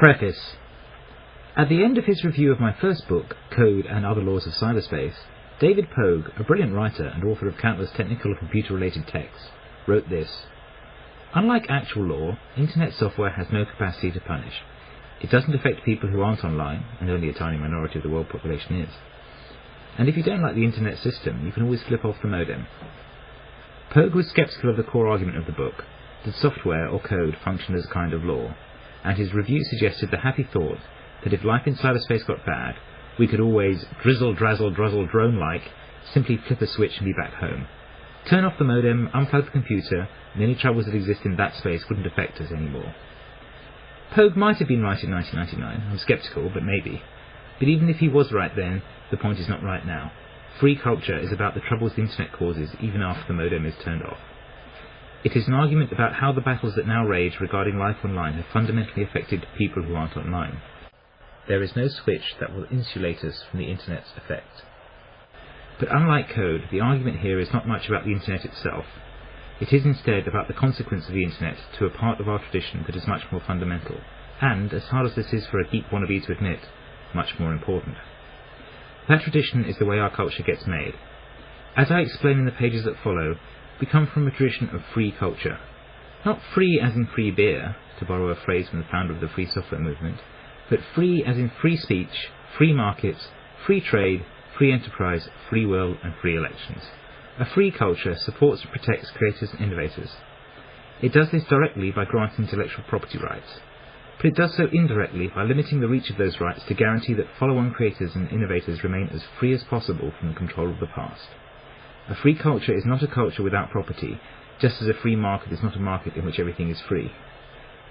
Preface. At the end of his review of my first book, Code and Other Laws of Cyberspace, David Pogue, a brilliant writer and author of countless technical and computer-related texts, wrote this: "Unlike actual law, Internet software has no capacity to punish. It doesn't affect people who aren't online, and only a tiny minority of the world population is. And if you don't like the Internet system, you can always flip off the modem." Pogue was sceptical of the core argument of the book, that software or code functioned as a kind of law, and his review suggested the happy thought that if life in cyberspace got bad, we could always drizzle, drazzle, druzzle, drone-like, simply flip a switch and be back home. Turn off the modem, unplug the computer, and any troubles that exist in that space wouldn't affect us anymore. Pogue might have been right in 1999, I'm sceptical, but maybe. But even if he was right then, the point is not right now. Free culture is about the troubles the Internet causes even after the modem is turned off. It is an argument about how the battles that now rage regarding life online have fundamentally affected people who aren't online. There is no switch that will insulate us from the Internet's effect. But unlike code, the argument here is not much about the Internet itself. It is instead about the consequence of the Internet to a part of our tradition that is much more fundamental, and, as hard as this is for a geek wannabe to admit, much more important. That tradition is the way our culture gets made. As I explain in the pages that follow, we come from a tradition of free culture. Not free as in free beer, to borrow a phrase from the founder of the free software movement, but free as in free speech, free markets, free trade, free enterprise, free will, and free elections. A free culture supports and protects creators and innovators. It does this directly by granting intellectual property rights, but it does so indirectly by limiting the reach of those rights to guarantee that follow-on creators and innovators remain as free as possible from the control of the past. A free culture is not a culture without property, just as a free market is not a market in which everything is free.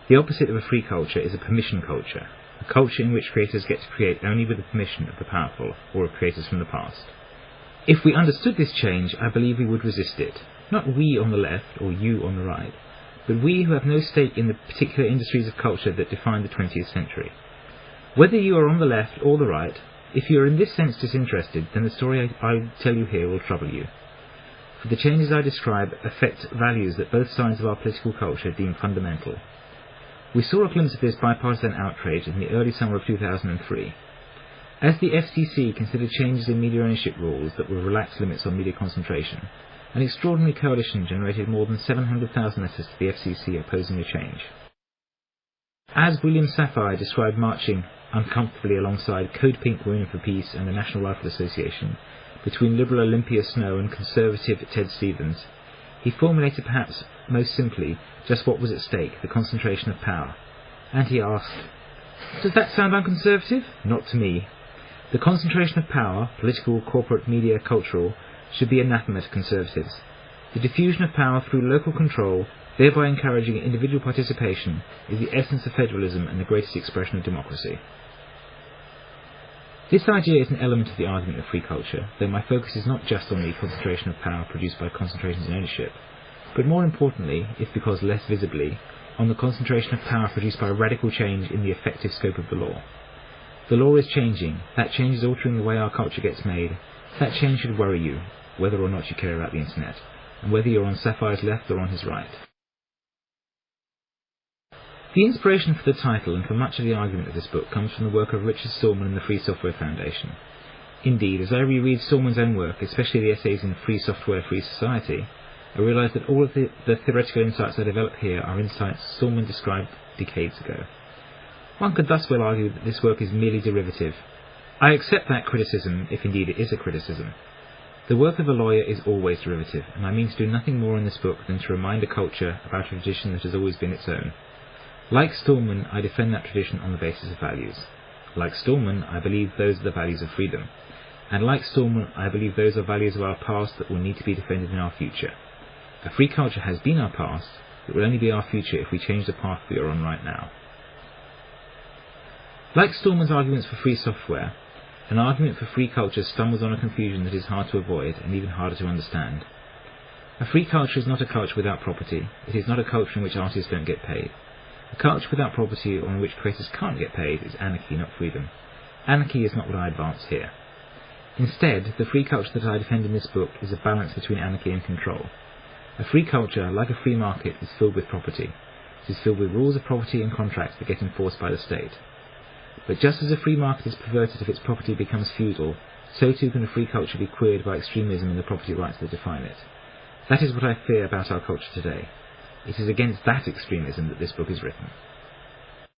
The opposite of a free culture is a permission culture, a culture in which creators get to create only with the permission of the powerful, or of creators from the past. If we understood this change, I believe we would resist it. Not we on the left, or you on the right, but we who have no stake in the particular industries of culture that define the 20th century. Whether you are on the left or the right, if you are in this sense disinterested, then the story I tell you here will trouble you. For the changes I describe affect values that both sides of our political culture deem fundamental. We saw a glimpse of this bipartisan outrage in the early summer of 2003. As the FCC considered changes in media ownership rules that will relax limits on media concentration, an extraordinary coalition generated more than 700,000 letters to the FCC opposing the change. As William Safire described marching uncomfortably alongside Code Pink Women for Peace and the National Rifle Association, between Liberal Olympia Snow and Conservative Ted Stevens, he formulated perhaps most simply just what was at stake, the concentration of power. And he asked, "Does that sound unconservative? Not to me. The concentration of power, political, corporate, media, cultural, should be anathema to conservatives. The diffusion of power through local control, thereby encouraging individual participation, is the essence of federalism and the greatest expression of democracy." This idea is an element of the argument of free culture, though my focus is not just on the concentration of power produced by concentrations in ownership, but more importantly, if because less visibly, on the concentration of power produced by a radical change in the effective scope of the law. The law is changing, that change is altering the way our culture gets made. That change should worry you, whether or not you care about the Internet, and whether you're on Safire's left or on his right. The inspiration for the title and for much of the argument of this book comes from the work of Richard Stallman and the Free Software Foundation. Indeed, as I reread Stallman's own work, especially the essays in Free Software, Free Society, I realise that all of the theoretical insights I develop here are insights Stallman described decades ago. One could thus well argue that this work is merely derivative. I accept that criticism, if indeed it is a criticism. The work of a lawyer is always derivative, and I mean to do nothing more in this book than to remind a culture about a tradition that has always been its own. Like Stallman, I defend that tradition on the basis of values. Like Stallman, I believe those are the values of freedom. And like Stallman, I believe those are values of our past that will need to be defended in our future. A free culture has been our past, it will only be our future if we change the path we are on right now. Like Stallman's arguments for free software, an argument for free culture stumbles on a confusion that is hard to avoid and even harder to understand. A free culture is not a culture without property. It is not a culture in which artists don't get paid. A culture without property or in which creators can't get paid is anarchy, not freedom. Anarchy is not what I advance here. Instead, the free culture that I defend in this book is a balance between anarchy and control. A free culture, like a free market, is filled with property. It is filled with rules of property and contracts that get enforced by the state. But just as a free market is perverted if its property becomes feudal, so too can a free culture be queered by extremism in the property rights that define it. That is what I fear about our culture today. It is against that extremism that this book is written.